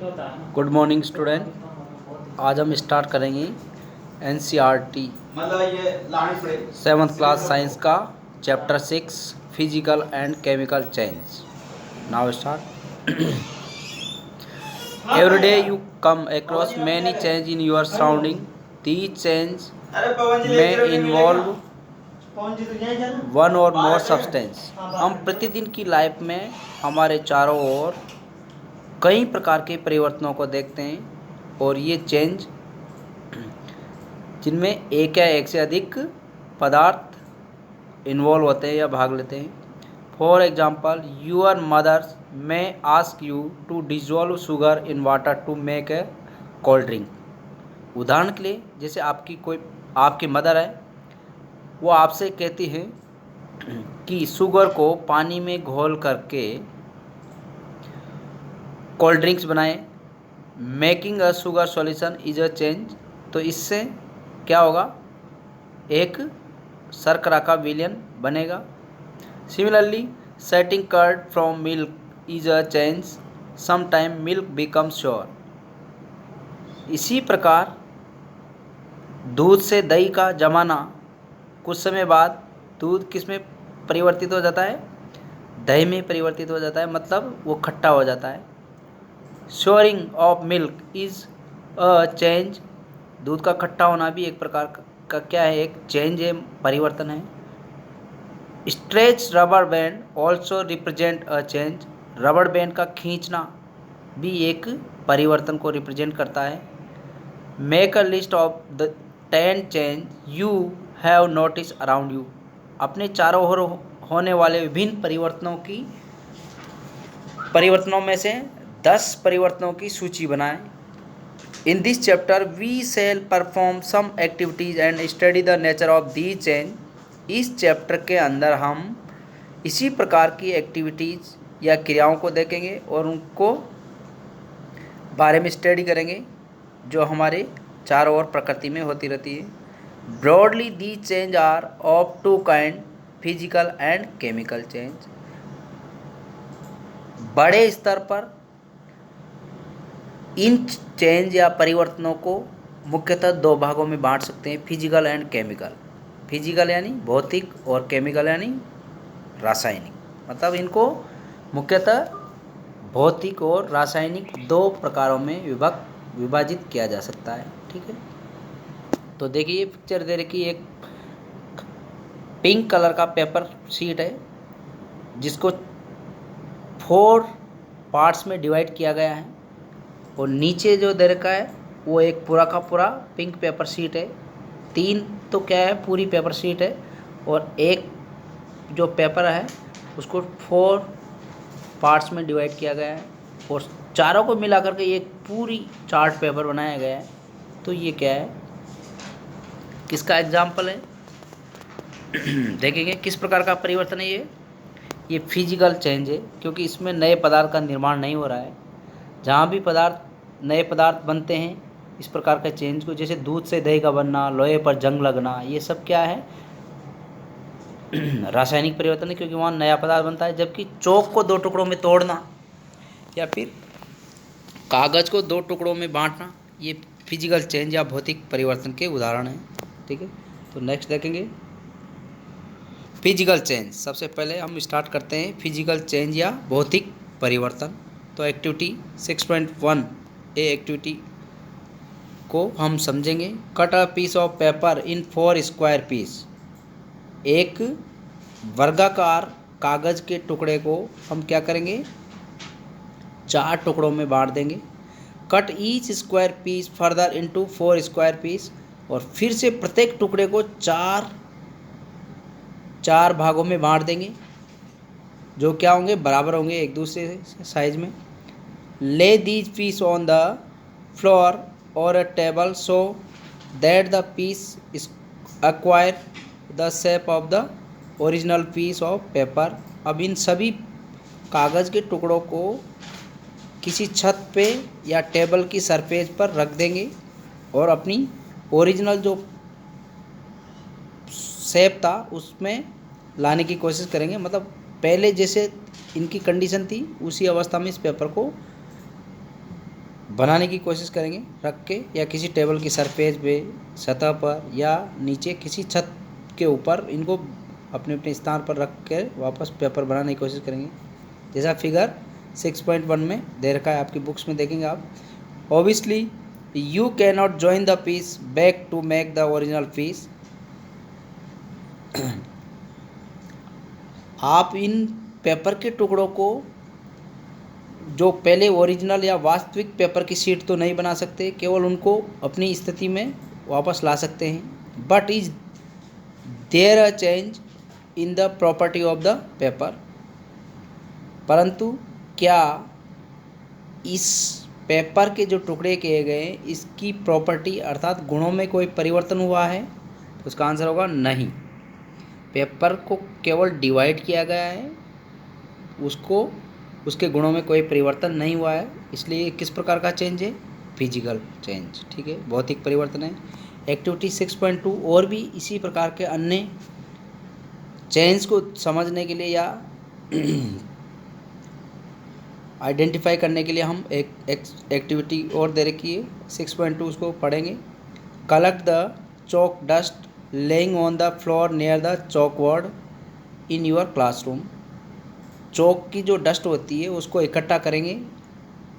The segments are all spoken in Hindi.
Good morning student. आज हम स्टार्ट करेंगे एनसीईआरटी मतलब ये लानी पड़े 7th क्लास साइंस का chapter 6 physical and chemical change. Now start. Every day you come across many change in your surrounding. These change अरे पवन जी में लेक्चर में इन्वॉल्व पवन जी तो यहीं चल वन और मोर सब्सटेंस। हम प्रतिदिन की लाइफ में हमारे चारों ओर कई प्रकार के परिवर्तनों को देखते हैं और ये चेंज जिनमें एक या एक से अधिक पदार्थ इन्वॉल्व होते हैं या भाग लेते हैं। For example, your mothers may ask you to dissolve sugar in water to make a cold drink. उदाहरण के लिए, जैसे आपकी मदर है, वो आपसे कहती है कि शुगर को पानी में घोल करके कोल्ड ड्रिंक्स बनाएं। Making a sugar solution is a change. तो इससे क्या होगा, एक शर्करा का विलयन बनेगा। Similarly, setting curd from milk is a change. Sometime milk becomes sour. इसी प्रकार दूध से दही का जमाना, कुछ समय बाद दूध किस में परिवर्तित हो जाता है, दही में परिवर्तित हो जाता है, मतलब वो खट्टा हो जाता है। Souring of milk is a change. दूध का खट्टा होना भी एक प्रकार का क्या है, एक चेंज है, परिवर्तन है। Stretch rubber band also represent a change. Rubber band का खींचना भी एक परिवर्तन को रिप्रेजेंट करता है। Make a list of the 10 change you have notice around you. अपने चारों ओर होने वाले विभिन्न परिवर्तनों में से 10 परिवर्तनों की सूची बनाएं। In this chapter we shall perform some activities and study the nature of these change. इस चैप्टर के अंदर हम इसी प्रकार की एक्टिविटीज या क्रियाओं को देखेंगे और उनको बारे में स्टडी करेंगे जो हमारे चारों ओर प्रकृति में होती रहती है। Broadly these change are of two kind, physical and chemical change. बड़े स्तर पर इन चेंज या परिवर्तनों को मुख्यतः दो भागों में बांट सकते हैं, फिजिकल एंड केमिकल। फिजिकल यानी भौतिक और केमिकल यानी रासायनिक। मतलब इनको मुख्यतः भौतिक और रासायनिक दो प्रकारों में विभाजित किया जा सकता है। ठीक है, तो देखिए ये पिक्चर दे रखी, एक पिंक कलर का पेपर शीट है जिसको 4 पार्ट्स में डिवाइड किया गया है और नीचे जो दे रखा है वो एक पूरा का पूरा पिंक पेपर शीट है। 3 तो क्या है, पूरी पेपर शीट है और एक जो पेपर है उसको 4 पार्ट्स में डिवाइड किया गया है और चारों को मिला करके एक पूरी चार्ट पेपर बनाया गया है। तो ये क्या है, किसका एग्जाम्पल है देखेंगे किस प्रकार का परिवर्तन है ये फिजिकल चेंज है, क्योंकि इसमें नए पदार्थ का निर्माण नहीं हो रहा है। जहाँ भी नए पदार्थ बनते हैं इस प्रकार के चेंज को, जैसे दूध से दही का बनना, लोहे पर जंग लगना, ये सब क्या है रासायनिक परिवर्तन है, क्योंकि वहाँ नया पदार्थ बनता है। जबकि चौक को 2 टुकड़ों में तोड़ना या फिर कागज़ को 2 टुकड़ों में बांटना, ये फिजिकल चेंज या भौतिक परिवर्तन के उदाहरण हैं। ठीक है, तो नेक्स्ट देखेंगे फिजिकल चेंज। सबसे पहले हम स्टार्ट करते हैं फिजिकल चेंज या भौतिक परिवर्तन। तो एक्टिविटी 6.1 ए एक्टिविटी को हम समझेंगे। Cut a piece of paper in 4 square piece. एक वर्गाकार कागज़ के टुकड़े को हम क्या करेंगे, 4 टुकड़ों में बांट देंगे। Cut each square piece further into 4 square piece. और फिर से प्रत्येक टुकड़े को 4 भागों में बांट देंगे जो क्या होंगे, बराबर होंगे एक दूसरे से साइज में। Lay these piece on the floor और a table so that the piece acquire the shape of the original piece of paper. अब इन सभी कागज़ के टुकड़ों को किसी छत पे या टेबल की सरफेस पर रख देंगे और अपनी ओरिजिनल जो शेप था उसमें लाने की कोशिश करेंगे। मतलब पहले जैसे इनकी कंडीशन थी उसी अवस्था में इस पेपर को बनाने की कोशिश करेंगे रख के, या किसी टेबल की सरफेस पे, सतह पर, या नीचे किसी छत के ऊपर इनको अपने अपने स्थान पर रख के वापस पेपर बनाने की कोशिश करेंगे, जैसा फिगर 6.1 में दे रखा है, आपकी बुक्स में देखेंगे आप। Obviously you can not join the piece back to make the original piece. आप इन पेपर के टुकड़ों को जो पहले ओरिजिनल या वास्तविक पेपर की शीट तो नहीं बना सकते, केवल उनको अपनी स्थिति में वापस ला सकते हैं। But is there a change in the property of the paper, परंतु क्या इस पेपर के जो टुकड़े किए गए इसकी प्रॉपर्टी अर्थात गुणों में कोई परिवर्तन हुआ है? तो उसका आंसर होगा नहीं। पेपर को केवल डिवाइड किया गया है, उसको उसके गुणों में कोई परिवर्तन नहीं हुआ है, इसलिए किस प्रकार का चेंज है? Physical change. ठीक है, भौतिक परिवर्तन है। एक्टिविटी 6.2 और भी इसी प्रकार के अन्य चेंज को समझने के लिए या आइडेंटिफाई करने के लिए हम एक एक्टिविटी और दे रखी है 6.2, उसको पढ़ेंगे। Collect the chalk dust laying on the floor near the chalk board in your classroom. Chalk की जो डस्ट होती है उसको इकट्ठा करेंगे,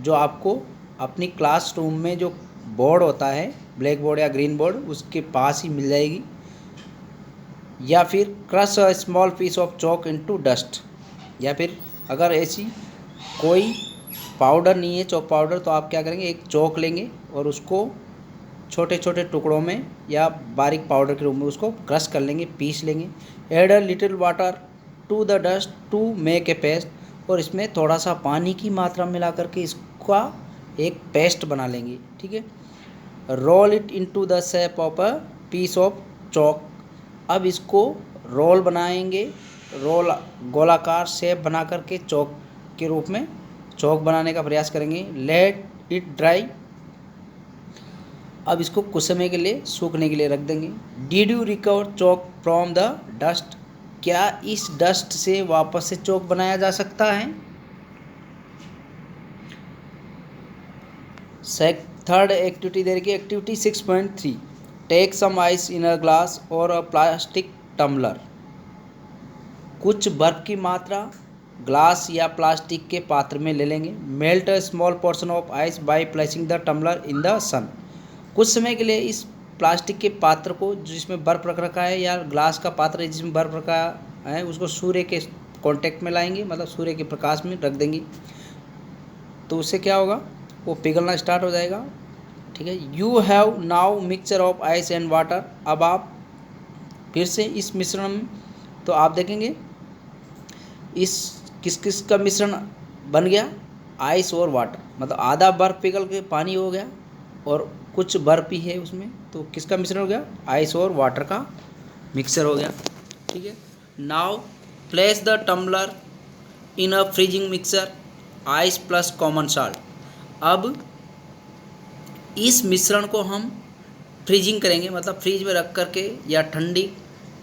जो आपको अपनी क्लासरूम में जो बोर्ड होता है, ब्लैक बोर्ड या ग्रीन बोर्ड, उसके पास ही मिल जाएगी। या फिर crush a small piece of chalk into dust, या फिर अगर ऐसी कोई पाउडर नहीं है, चॉक पाउडर, तो आप क्या करेंगे, एक चॉक लेंगे और उसको छोटे छोटे टुकड़ों में या बारीक पाउडर के रूप में उसको क्रश कर लेंगे, पीस लेंगे। Add a little water to the dust to make a paste, और इसमें थोड़ा सा पानी की मात्रा मिला करके इसका एक पेस्ट बना लेंगे। ठीक है, roll it into the shape of a piece of chalk. अब इसको रोल बनाएंगे, रोल गोलाकार शेप बना करके चॉक के रूप में चॉक बनाने का प्रयास करेंगे। लेट इट ड्राई, अब इसको कुछ समय के लिए सूखने के लिए रख देंगे। Did you recover chalk from the dust, क्या इस डस्ट से वापस से चॉक बनाया जा सकता है? थर्ड एक्टिविटी दे रखी है activity 6.3, take some ice in a glass और अ प्लास्टिक टम्बलर। कुछ बर्फ की मात्रा ग्लास या प्लास्टिक के पात्र में ले लेंगे। Melt a small portion of ice by placing the tumbler in the sun. कुछ समय के लिए इस प्लास्टिक के पात्र को जिसमें बर्फ़ रख रखा है, या ग्लास का पात्र है जिसमें बर्फ़ रखा है, उसको सूर्य के कांटेक्ट में लाएंगे, मतलब सूर्य के प्रकाश में रख देंगे, तो उससे क्या होगा, वो पिघलना स्टार्ट हो जाएगा। ठीक है, you have now mixture of ice and water. अब आप फिर से इस मिश्रण में, तो आप देखेंगे इस किस किस का मिश्रण बन गया, आइस और वाटर, मतलब आधा बर्फ़ पिघल के पानी हो गया और कुछ बर्फ ही है उसमें, तो किसका मिश्रण हो गया, आइस और वाटर का मिक्सचर हो गया। ठीक है, now place the tumbler in a freezing mixture ice plus common salt. अब इस मिश्रण को हम फ्रीजिंग करेंगे, मतलब फ्रीज में रख करके या ठंडी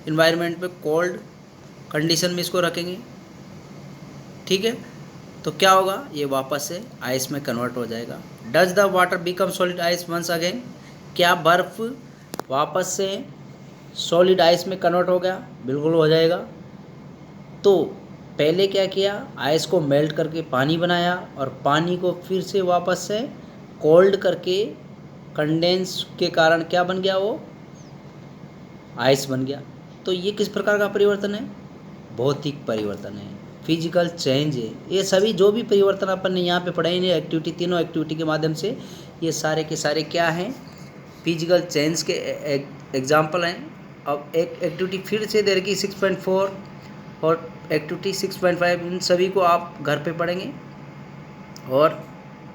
इन्वायरमेंट में कोल्ड कंडीशन में इसको रखेंगे। ठीक है, तो क्या होगा, ये वापस से आइस में कन्वर्ट हो जाएगा। Does the water become solid ice once again, क्या बर्फ़ वापस से सॉलिड आइस में कन्वर्ट हो गया? बिल्कुल हो जाएगा। तो पहले क्या किया, आइस को मेल्ट करके पानी बनाया, और पानी को फिर से वापस से कोल्ड करके कंडेंस के कारण क्या बन गया, वो आइस बन गया। तो ये किस प्रकार का परिवर्तन है? भौतिक परिवर्तन है, फिजिकल चेंज है। ये सभी जो भी परिवर्तन अपन ने यहाँ पे पढ़े हैं एक्टिविटी, तीनों एक्टिविटी के माध्यम से, ये सारे के सारे क्या हैं, फिजिकल चेंज के एग्जाम्पल हैं। अब एक एक्टिविटी फिर से दे रखी 6.4 और एक्टिविटी 6.5, इन सभी को आप घर पे पढ़ेंगे और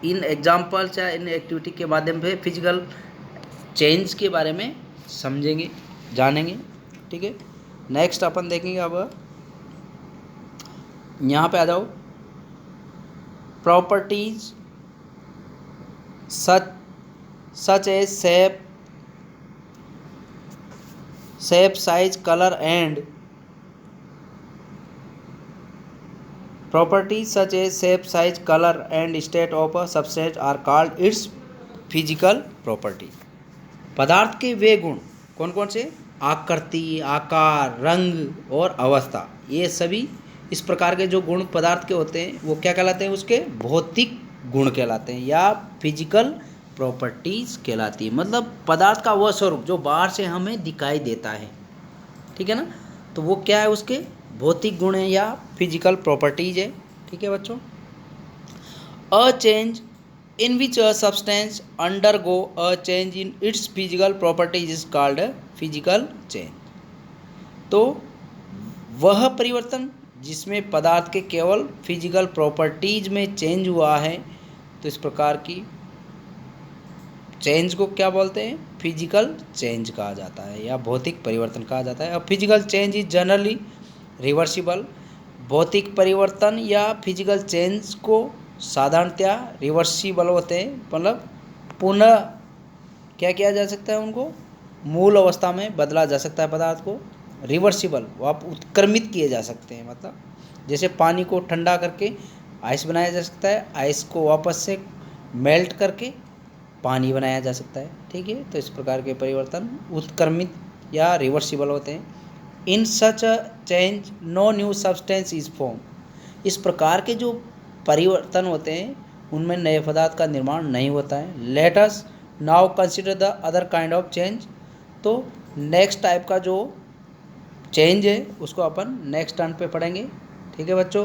इन एग्जाम्पल्स या इन एक्टिविटी के माध्यम से फिजिकल चेंज के बारे में समझेंगे, जानेंगे। ठीक है, नेक्स्ट अपन देखेंगे, अब यहाँ पे आ जाओ। Properties such as shape, size, colour and properties such as shape, size, color and state of a substance are called its physical property. पदार्थ के वे गुण कौन कौन से? आकृति, आकार, रंग और अवस्था, ये सभी इस प्रकार के जो गुण पदार्थ के होते हैं वो क्या कहलाते हैं? उसके भौतिक गुण कहलाते हैं या फिजिकल प्रॉपर्टीज कहलाती है। मतलब पदार्थ का वह स्वरूप जो बाहर से हमें दिखाई देता है, ठीक है ना, तो वो क्या है? उसके भौतिक गुण है या फिजिकल प्रॉपर्टीज है। ठीक है बच्चों। अ change in which a substance undergo a change in its physical properties is called physical change. तो वह परिवर्तन जिसमें पदार्थ के केवल फिजिकल प्रॉपर्टीज में चेंज हुआ है, तो इस प्रकार की चेंज को क्या बोलते हैं? फिजिकल चेंज कहा जाता है या भौतिक परिवर्तन कहा जाता है। अब physical change is generally reversible. भौतिक परिवर्तन या फिजिकल चेंज को साधारणतया रिवर्सिबल होते हैं, मतलब पुनः क्या किया जा सकता है? उनको मूल अवस्था में बदला जा सकता है पदार्थ को। रिवर्सिबल आप उत्क्रमित किए जा सकते हैं, मतलब जैसे पानी को ठंडा करके आइस बनाया जा सकता है, आइस को वापस से मेल्ट करके पानी बनाया जा सकता है। ठीक है, तो इस प्रकार के परिवर्तन उत्क्रमित या रिवर्सिबल होते हैं। In such a change no new substance is form. इस प्रकार के जो परिवर्तन होते हैं उनमें नए पदार्थ का निर्माण नहीं होता है। Let us now consider the other kind of change. तो नेक्स्ट टाइप का जो चेंज है उसको अपन नेक्स्ट टर्न पे पढ़ेंगे। ठीक है बच्चों।